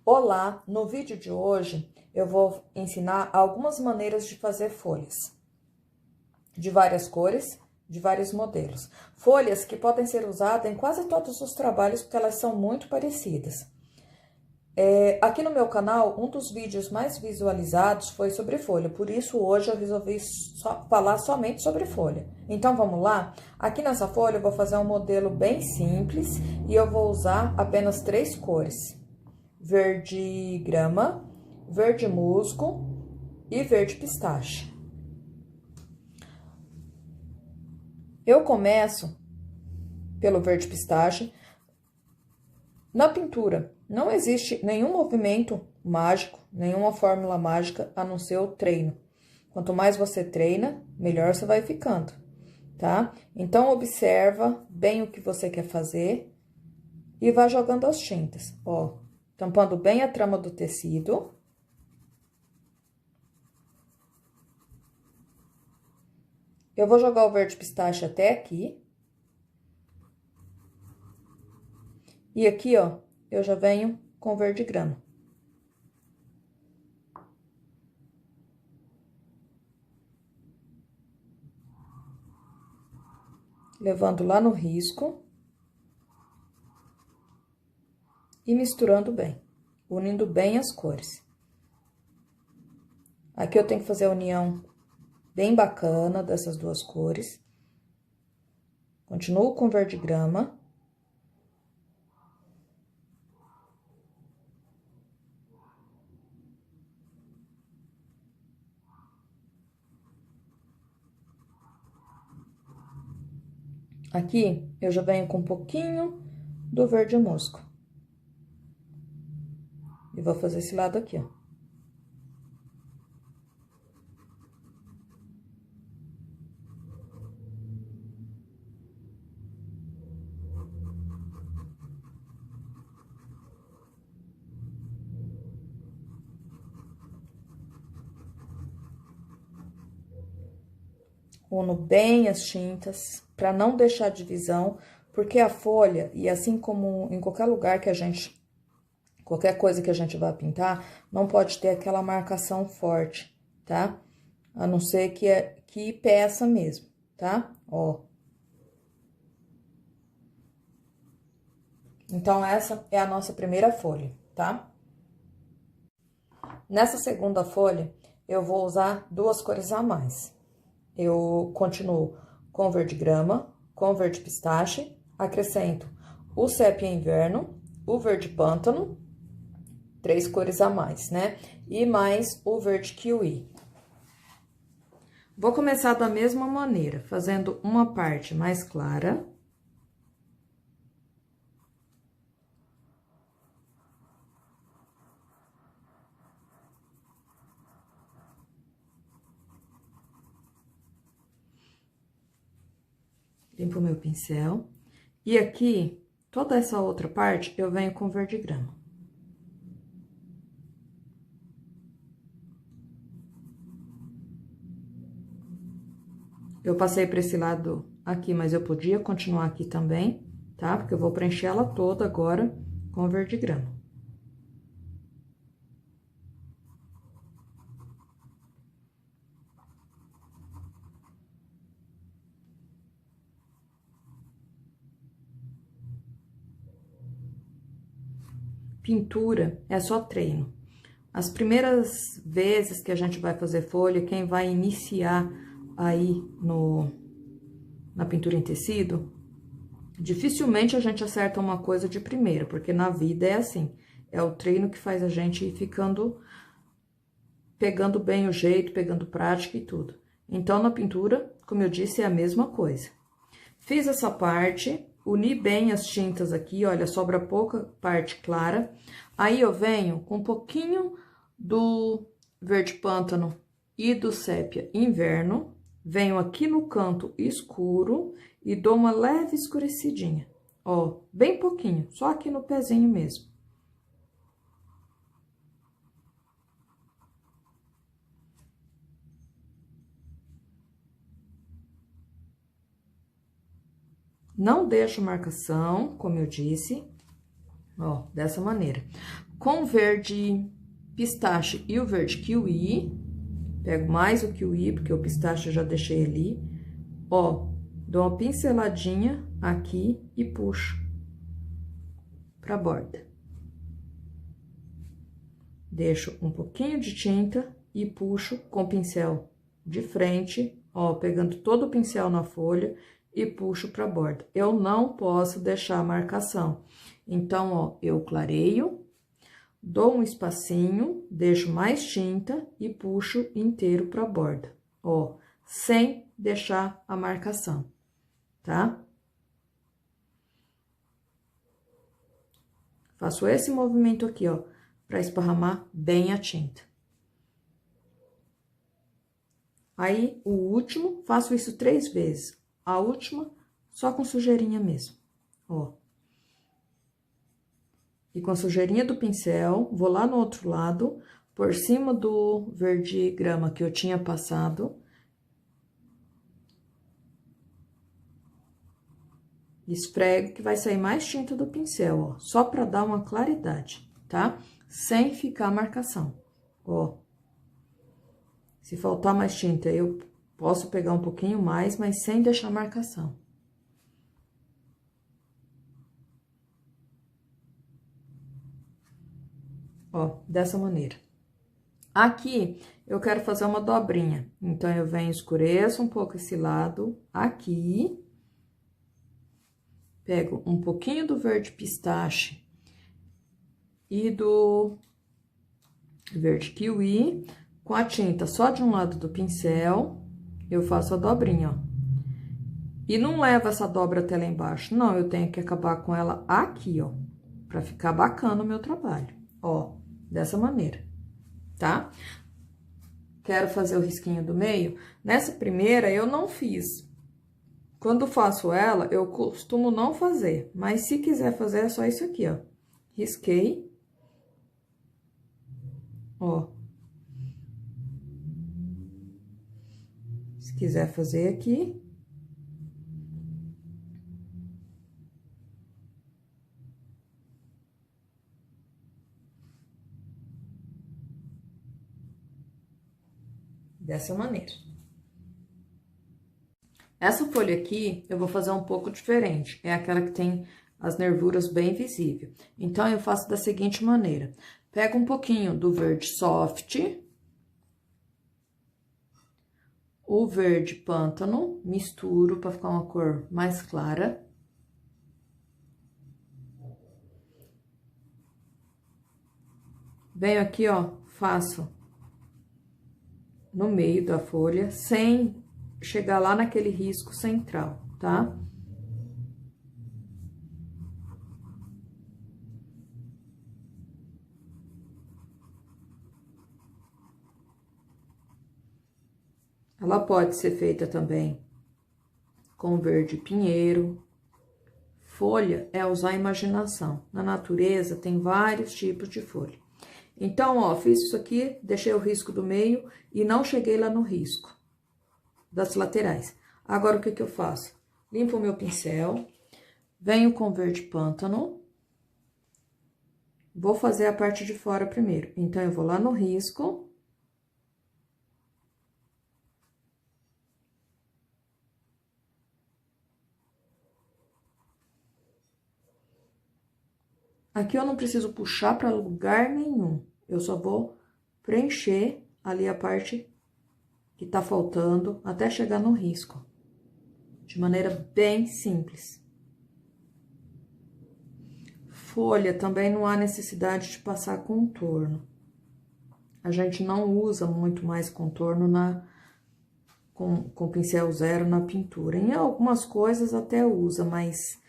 Olá, no vídeo de hoje eu vou ensinar algumas maneiras de fazer folhas de várias cores, de vários modelos. Folhas que podem ser usadas em quase todos os trabalhos porque elas são muito parecidas. Aqui no meu canal, um dos vídeos mais visualizados foi sobre folha, por isso hoje eu resolvi falar somente sobre folha. Então, vamos lá? Aqui nessa folha eu vou fazer um modelo bem simples e eu vou usar apenas 3 cores: verde grama, verde musgo e verde pistache. Eu começo pelo verde pistache. Na pintura, não existe nenhum movimento mágico, nenhuma fórmula mágica, a não ser o treino. Quanto mais você treina, melhor você vai ficando, tá? Então, observa bem o que você quer fazer e vai jogando as tintas, ó. Tampando bem a trama do tecido. Eu vou jogar o verde pistache até aqui. E aqui, ó, eu já venho com verde grama. Levando lá no risco. E misturando bem, unindo bem as cores. Aqui eu tenho que fazer a união bem bacana dessas duas cores. Continuo com verde grama. Aqui, eu já venho com um pouquinho do verde musgo. E vou fazer esse lado aqui, ó. Uno bem as tintas, para não deixar divisão, porque a folha, e assim como em qualquer lugar que a gente, qualquer coisa que a gente vai pintar, não pode ter aquela marcação forte, tá? A não ser que peça mesmo, tá? Ó. Então, essa é a nossa primeira folha, tá? Nessa segunda folha, eu vou usar 2 cores a mais. Eu continuo com verde grama, com verde pistache, acrescento o sépia inverno, o verde pântano, 3 cores a mais, né? E mais o verde kiwi. Vou começar da mesma maneira, fazendo uma parte mais clara. Limpo meu pincel. E aqui, toda essa outra parte, eu venho com verde grama. Eu passei para esse lado aqui, mas eu podia continuar aqui também, tá? Porque eu vou preencher ela toda agora com verde grama. Pintura é só treino. As primeiras vezes que a gente vai fazer folha, quem vai iniciar aí na pintura em tecido, dificilmente a gente acerta uma coisa de primeira, porque na vida é assim, é o treino que faz a gente ir ficando, pegando bem o jeito, pegando prática e tudo. Então, na pintura, como eu disse, é a mesma coisa. Fiz essa parte, uni bem as tintas aqui, olha, sobra pouca parte clara. Aí, eu venho com um pouquinho do verde pântano e do sépia inverno, venho aqui no canto escuro e dou uma leve escurecidinha, ó, bem pouquinho, só aqui no pezinho mesmo. Não deixo marcação, como eu disse, ó, dessa maneira. Com o verde pistache e o verde kiwi, pego mais o kiwi, porque o pistache eu já deixei ali, ó, dou uma pinceladinha aqui e puxo pra borda. Deixo um pouquinho de tinta e puxo com o pincel de frente, ó, pegando todo o pincel na folha e puxo pra borda. Eu não posso deixar a marcação. Então, ó, eu clareio, dou um espacinho, deixo mais tinta e puxo inteiro pra borda, ó, sem deixar a marcação, tá? Faço esse movimento aqui, ó, pra esparramar bem a tinta. Aí, o último, faço isso 3 vezes. A última, só com sujeirinha mesmo, ó. E com a sujeirinha do pincel, vou lá no outro lado, por cima do verde grama que eu tinha passado. Esfrego que vai sair mais tinta do pincel, ó, só pra dar uma claridade, tá? Sem ficar marcação, ó. Se faltar mais tinta, eu posso pegar um pouquinho mais, mas sem deixar marcação. Ó, dessa maneira. Aqui, eu quero fazer uma dobrinha. Então, eu venho, escureço um pouco esse lado aqui. Pego um pouquinho do verde pistache e do verde kiwi. Com a tinta só de um lado do pincel, eu faço a dobrinha, ó. E não levo essa dobra até lá embaixo, não, eu tenho que acabar com ela aqui, ó, pra ficar bacana o meu trabalho, ó, dessa maneira, tá? Quero fazer o risquinho do meio. Nessa primeira, eu não fiz. Quando faço ela, eu costumo não fazer, mas se quiser fazer, é só isso aqui, ó. Risquei. Ó. Se quiser fazer aqui. Dessa maneira. Essa folha aqui, eu vou fazer um pouco diferente. É aquela que tem as nervuras bem visíveis. Então, eu faço da seguinte maneira. Pego um pouquinho do verde soft, o verde pântano, misturo para ficar uma cor mais clara. Venho aqui, ó, faço no meio da folha, sem chegar lá naquele risco central, tá? Ela pode ser feita também com verde pinheiro. Folha é usar a imaginação. Na natureza tem vários tipos de folha. Então, ó, fiz isso aqui, deixei o risco do meio e não cheguei lá no risco das laterais. Agora, o que que eu faço? Limpo o meu pincel, venho com verde pântano. Vou fazer a parte de fora primeiro. Então, eu vou lá no risco. Aqui eu não preciso puxar para lugar nenhum. Eu só vou preencher ali a parte que tá faltando até chegar no risco. De maneira bem simples. Folha também não há necessidade de passar contorno. A gente não usa muito mais contorno com pincel zero na pintura. Em algumas coisas até usa, mas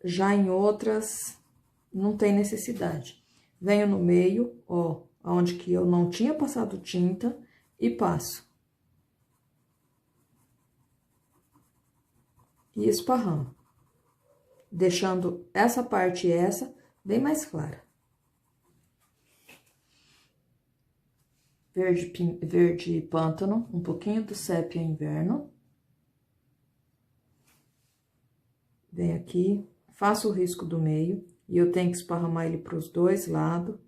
já em outras não tem necessidade. Venho no meio, ó, onde que eu não tinha passado tinta e passo. E esparramo. Deixando essa parte e essa bem mais clara. Verde pântano, um pouquinho do sépia inverno. Venho aqui, faço o risco do meio e eu tenho que esparramar ele para os dois lados.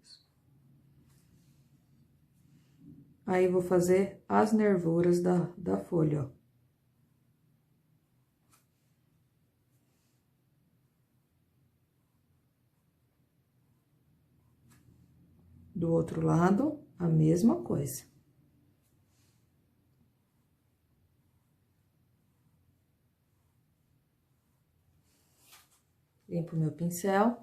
Aí, vou fazer as nervuras da folha, ó. Do outro lado, a mesma coisa. Limpo meu pincel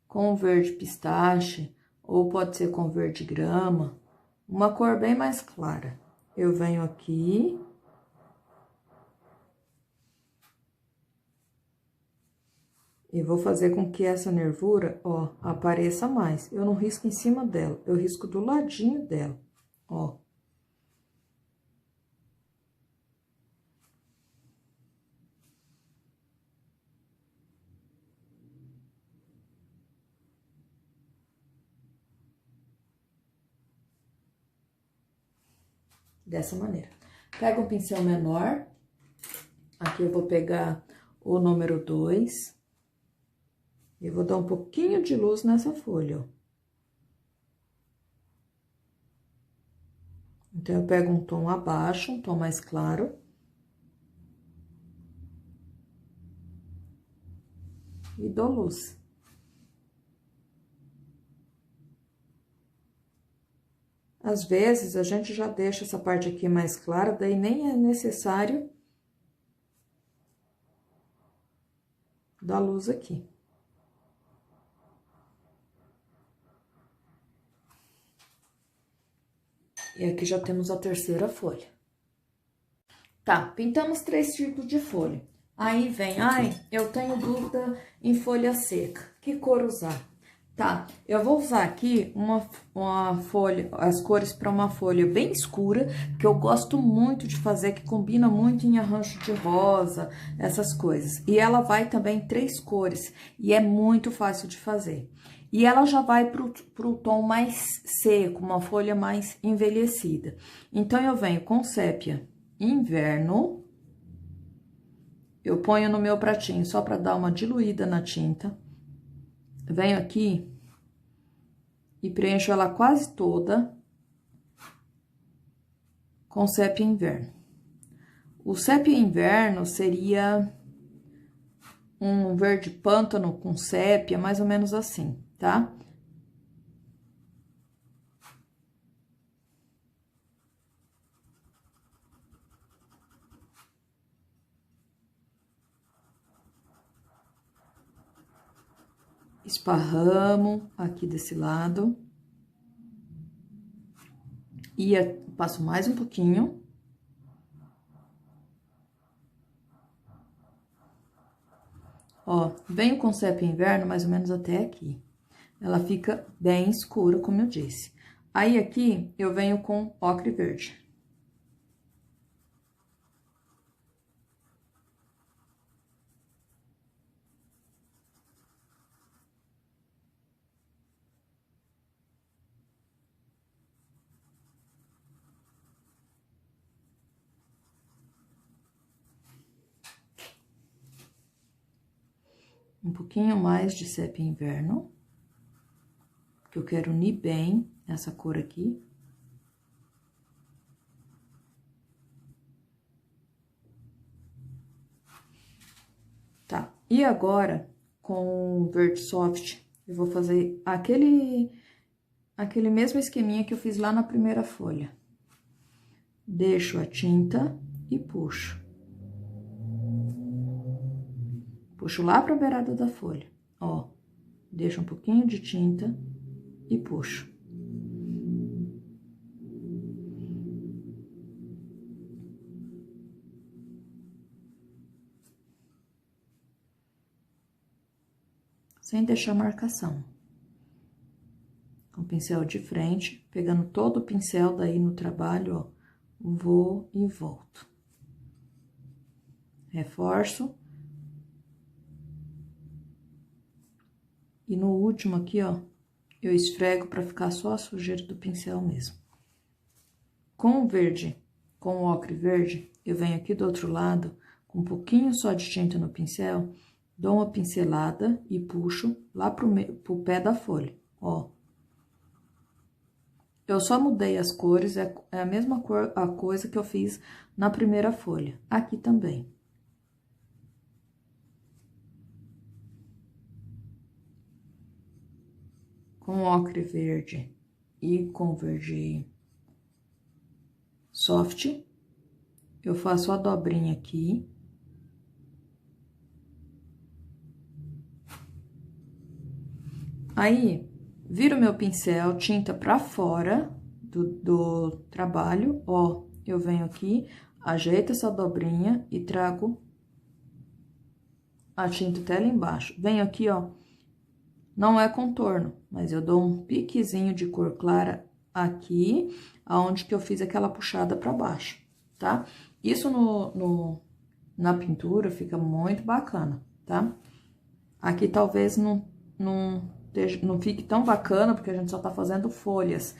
com verde pistache, ou pode ser com verde grama, uma cor bem mais clara. Eu venho aqui. E vou fazer com que essa nervura, ó, apareça mais. Eu não risco em cima dela, eu risco do ladinho dela, ó. Dessa maneira. Pega um pincel menor. Aqui eu vou pegar o número 2. E vou dar um pouquinho de luz nessa folha, ó. Então, eu pego um tom abaixo, um tom mais claro. E dou luz. Às vezes, a gente já deixa essa parte aqui mais clara, daí nem é necessário dar luz aqui. E aqui já temos a terceira folha. Tá, pintamos 3 tipos de folha. Aí vem, ai, eu tenho dúvida em folha seca, que cor usar? Tá, eu vou usar aqui uma folha, as cores para uma folha bem escura, que eu gosto muito de fazer, que combina muito em arranjo de rosa, essas coisas. E ela vai também em 3 cores, e é muito fácil de fazer. E ela já vai pro tom mais seco, uma folha mais envelhecida. Então, eu venho com sépia inverno. Eu ponho no meu pratinho só para dar uma diluída na tinta. Venho aqui e preencho ela quase toda com sépia inverno. O sépia inverno seria um verde pântano com sépia, mais ou menos assim, tá? Esparramo aqui desse lado. E passo mais um pouquinho. Ó, venho com sépia inverno mais ou menos até aqui. Ela fica bem escura, como eu disse. Aí, aqui, eu venho com ocre verde. Um pouquinho mais de sépia inverno, que eu quero unir bem essa cor aqui. Tá, e agora, com o verde soft, eu vou fazer aquele mesmo esqueminha que eu fiz lá na primeira folha. Deixo a tinta e puxo. Puxo lá pra beirada da folha, ó. Deixo um pouquinho de tinta e puxo. Sem deixar marcação. Com o pincel de frente, pegando todo o pincel daí no trabalho, ó. Vou e volto. Reforço. E no último aqui, ó, eu esfrego pra ficar só a sujeira do pincel mesmo. Com o verde, com o ocre verde, eu venho aqui do outro lado, com um pouquinho só de tinta no pincel, dou uma pincelada e puxo lá pro pé da folha, ó. Eu só mudei as cores, é a mesma cor, a coisa que eu fiz na primeira folha. Aqui também. Com ocre verde e com verde soft, eu faço a dobrinha aqui. Aí, viro meu pincel, tinta pra fora do trabalho, ó, eu venho aqui, ajeito essa dobrinha e trago a tinta até lá embaixo. Venho aqui, ó, não é contorno, mas eu dou um piquezinho de cor clara aqui, aonde que eu fiz aquela puxada pra baixo, tá? Isso na pintura fica muito bacana, tá? Aqui talvez não fique tão bacana, porque a gente só tá fazendo folhas.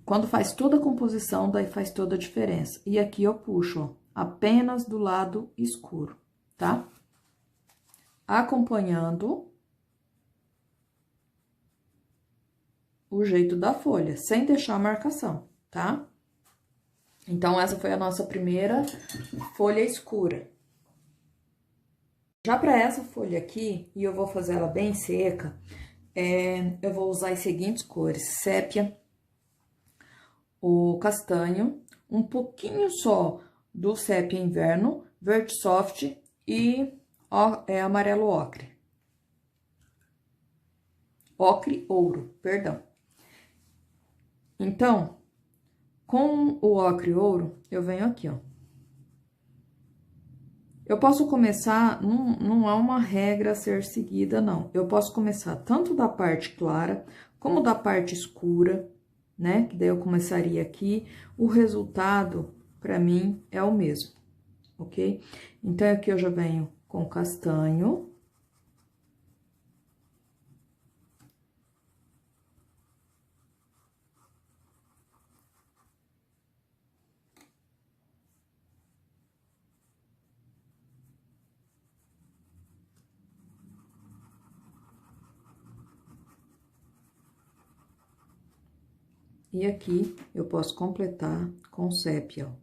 Quando faz toda a composição, daí faz toda a diferença. E aqui eu puxo, ó, apenas do lado escuro, tá? Acompanhando o jeito da folha, sem deixar a marcação, tá? Então, essa foi a nossa primeira folha escura. Já para essa folha aqui, e eu vou fazer ela bem seca, eu vou usar as seguintes cores: sépia, o castanho, um pouquinho só do sépia inverno, verde soft e amarelo ocre. Ocre ouro, perdão. Então, com o ocre ouro, eu venho aqui, ó. Eu posso começar, não é uma regra a ser seguida, não. Eu posso começar tanto da parte clara, como da parte escura, né? Que daí eu começaria aqui. O resultado, pra mim, é o mesmo, ok? Então, aqui eu já venho com castanho. E aqui, eu posso completar com sépia, ó.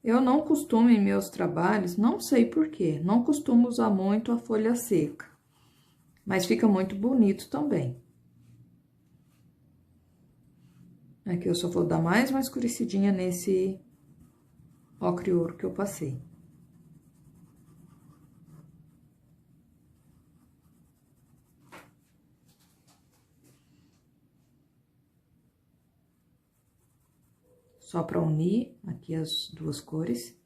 Eu não costumo, em meus trabalhos, não sei por quê, não costumo usar muito a folha seca, mas fica muito bonito também. Aqui eu só vou dar mais uma escurecidinha nesse ocre ouro que eu passei. Só para unir aqui as duas cores.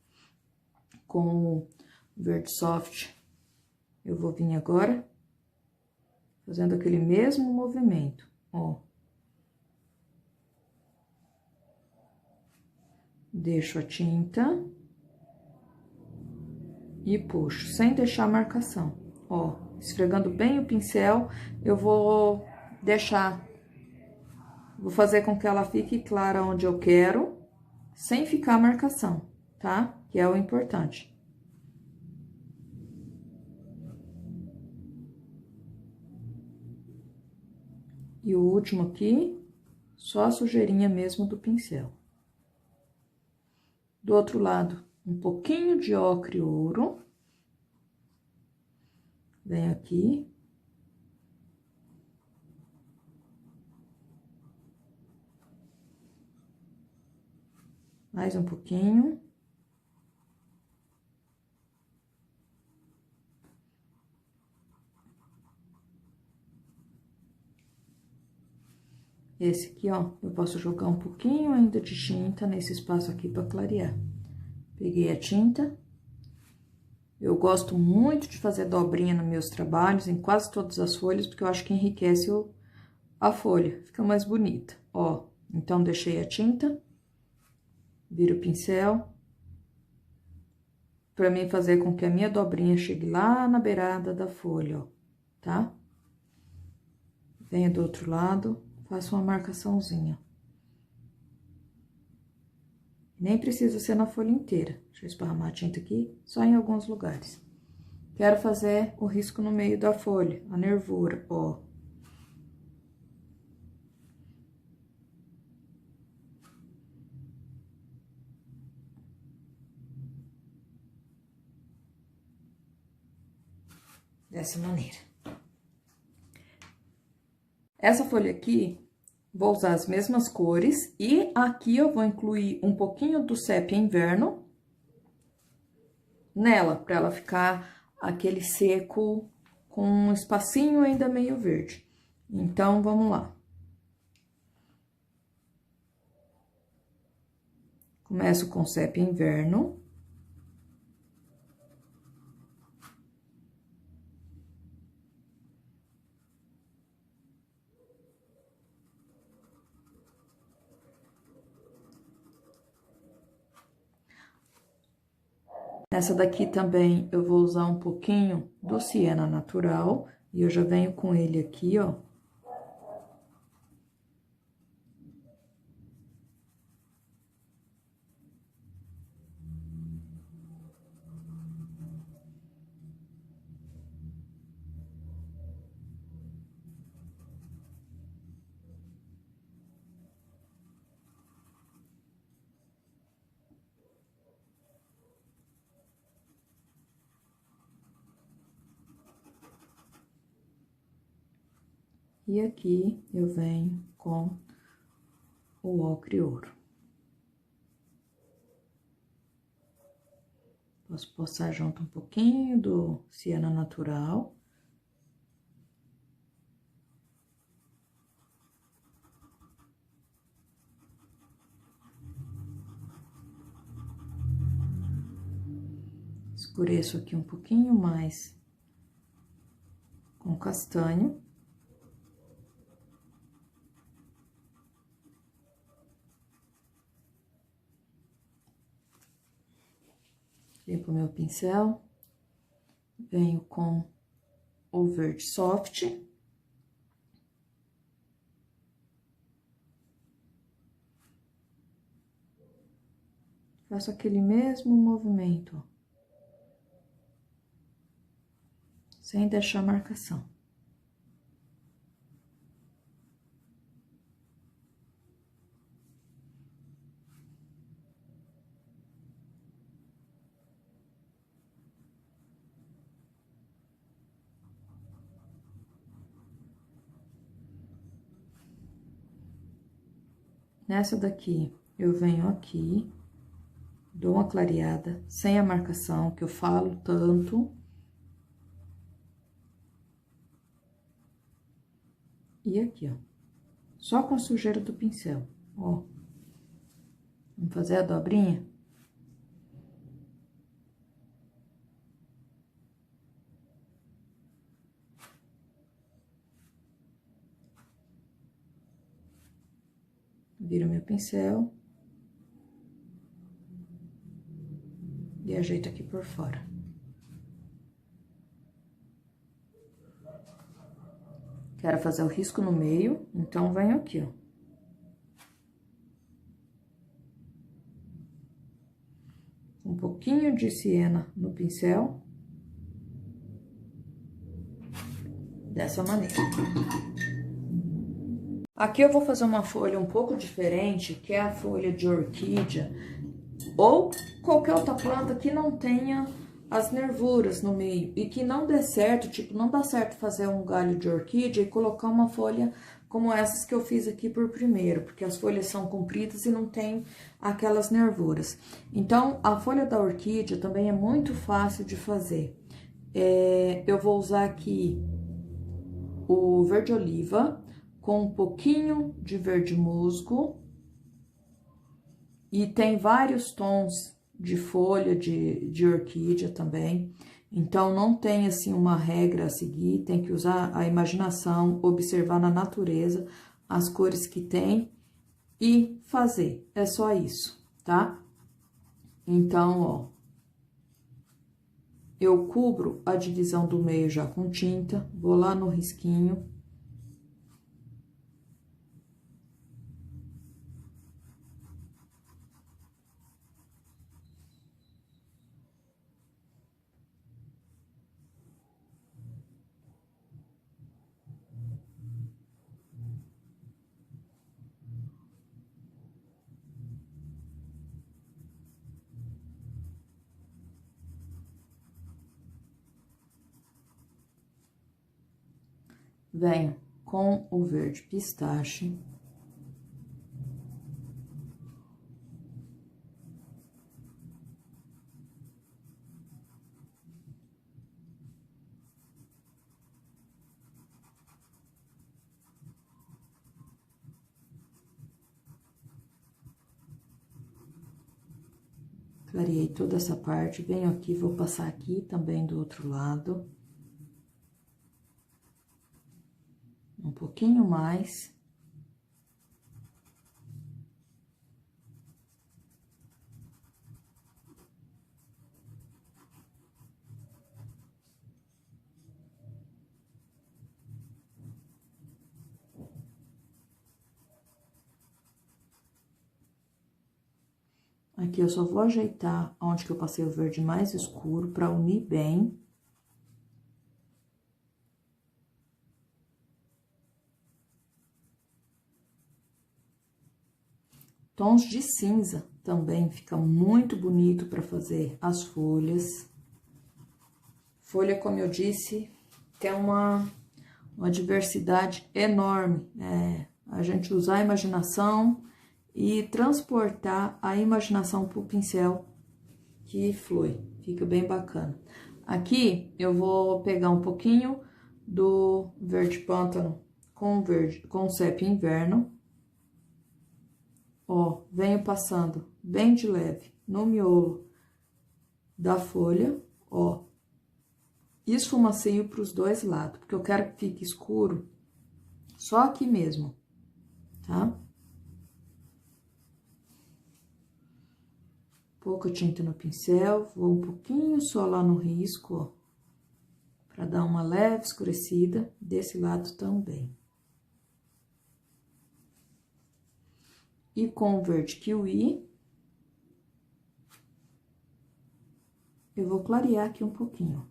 Com o verde soft, eu vou vir agora fazendo aquele mesmo movimento, ó. Deixo a tinta e puxo, sem deixar marcação, ó. Esfregando bem o pincel, eu vou fazer com que ela fique clara onde eu quero, sem ficar marcação, tá? Que é o importante. E o último aqui, só a sujeirinha mesmo do pincel. Do outro lado, um pouquinho de ocre ouro. Venho aqui. Mais um pouquinho. Esse aqui, ó, eu posso jogar um pouquinho ainda de tinta nesse espaço aqui pra clarear. Peguei a tinta. Eu gosto muito de fazer dobrinha nos meus trabalhos, em quase todas as folhas, porque eu acho que enriquece a folha, fica mais bonita, ó. Então, deixei a tinta, viro o pincel, pra mim fazer com que a minha dobrinha chegue lá na beirada da folha, ó, tá? Venho do outro lado, faço uma marcaçãozinha. Nem precisa ser na folha inteira. Deixa eu esparramar a tinta aqui, só em alguns lugares. Quero fazer o risco no meio da folha, a nervura, ó. Dessa maneira. Essa folha aqui, vou usar as mesmas cores e aqui eu vou incluir um pouquinho do Sépia Inverno nela, para ela ficar aquele seco com um espacinho ainda meio verde. Então, vamos lá. Começo com Sépia Inverno. Nessa daqui também eu vou usar um pouquinho do Siena Natural, e eu já venho com ele aqui, ó. E aqui eu venho com o ocre ouro. Posso passar junto um pouquinho do Siena Natural. Escureço aqui um pouquinho mais com castanho. Limpo meu pincel, venho com o verde soft. Faço aquele mesmo movimento, sem deixar marcação. Nessa daqui, eu venho aqui, dou uma clareada, sem a marcação, que eu falo tanto. E aqui, ó, só com a sujeira do pincel, ó. Vamos fazer a dobrinha? Viro meu pincel. E ajeito aqui por fora. Quero fazer o risco no meio, então venho aqui, ó. Um pouquinho de siena no pincel. Dessa maneira. Aqui eu vou fazer uma folha um pouco diferente, que é a folha de orquídea, ou qualquer outra planta que não tenha as nervuras no meio e que não dê certo, tipo, não dá certo fazer um galho de orquídea e colocar uma folha como essas que eu fiz aqui por primeiro, porque as folhas são compridas e não tem aquelas nervuras. Então, a folha da orquídea também é muito fácil de fazer. Eu vou usar aqui o verde oliva com um pouquinho de verde musgo. E tem vários tons de folha de orquídea também. Então, não tem, assim, uma regra a seguir. Tem que usar a imaginação, observar na natureza as cores que tem e fazer. É só isso, tá? Então, ó. Eu cubro a divisão do meio já com tinta. Vou lá no risquinho. venho com o verde pistache. Clareei toda essa parte, venho aqui, vou passar aqui também do outro lado. Um pouquinho mais. Aqui eu só vou ajeitar onde que eu passei o verde mais escuro para unir bem. Tons de cinza também fica muito bonito para fazer as folhas. Folha, como eu disse, tem uma diversidade enorme. A gente usar a imaginação e transportar a imaginação para o pincel que flui. Fica bem bacana. Aqui eu vou pegar um pouquinho do verde pântano com o sépia inverno. Ó, venho passando bem de leve no miolo da folha, ó. Esfumaceio para os dois lados, porque eu quero que fique escuro só aqui mesmo, tá? Pouca tinta no pincel, vou um pouquinho só lá no risco, ó, para dar uma leve escurecida, desse lado também. E com o verde kiwi, eu vou clarear aqui um pouquinho.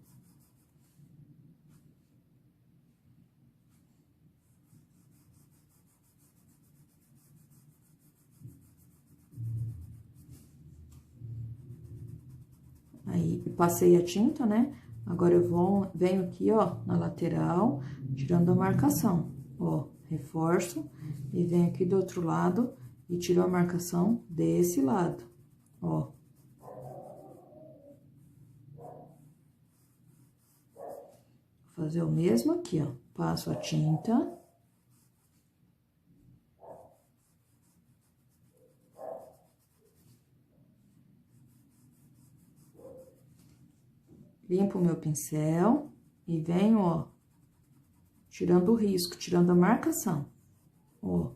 Aí, passei a tinta, né? Agora, eu venho aqui, ó, na lateral, tirando a marcação, ó, reforço, e venho aqui do outro lado e tiro a marcação desse lado, ó. Vou fazer o mesmo aqui, ó, passo a tinta. Limpo o meu pincel e venho, ó, tirando o risco, tirando a marcação, ó.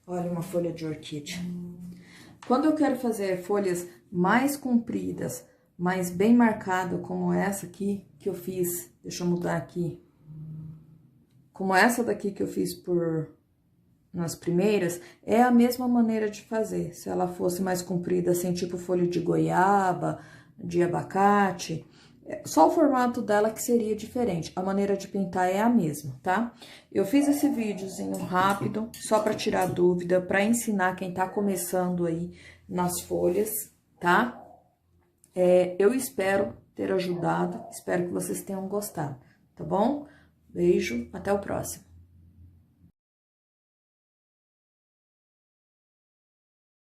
Olha uma folha de orquídea. Quando eu quero fazer folhas mais compridas, mas bem marcada, como essa aqui que eu fiz, deixa eu mudar aqui. Como essa daqui que eu fiz nas primeiras, é a mesma maneira de fazer. Se ela fosse mais comprida, assim, tipo folha de goiaba, de abacate, só o formato dela que seria diferente. A maneira de pintar é a mesma, tá? Eu fiz esse videozinho rápido, só para tirar dúvida, para ensinar quem tá começando aí nas folhas, tá? Eu espero ter ajudado, espero que vocês tenham gostado, tá bom? Beijo, até o próximo.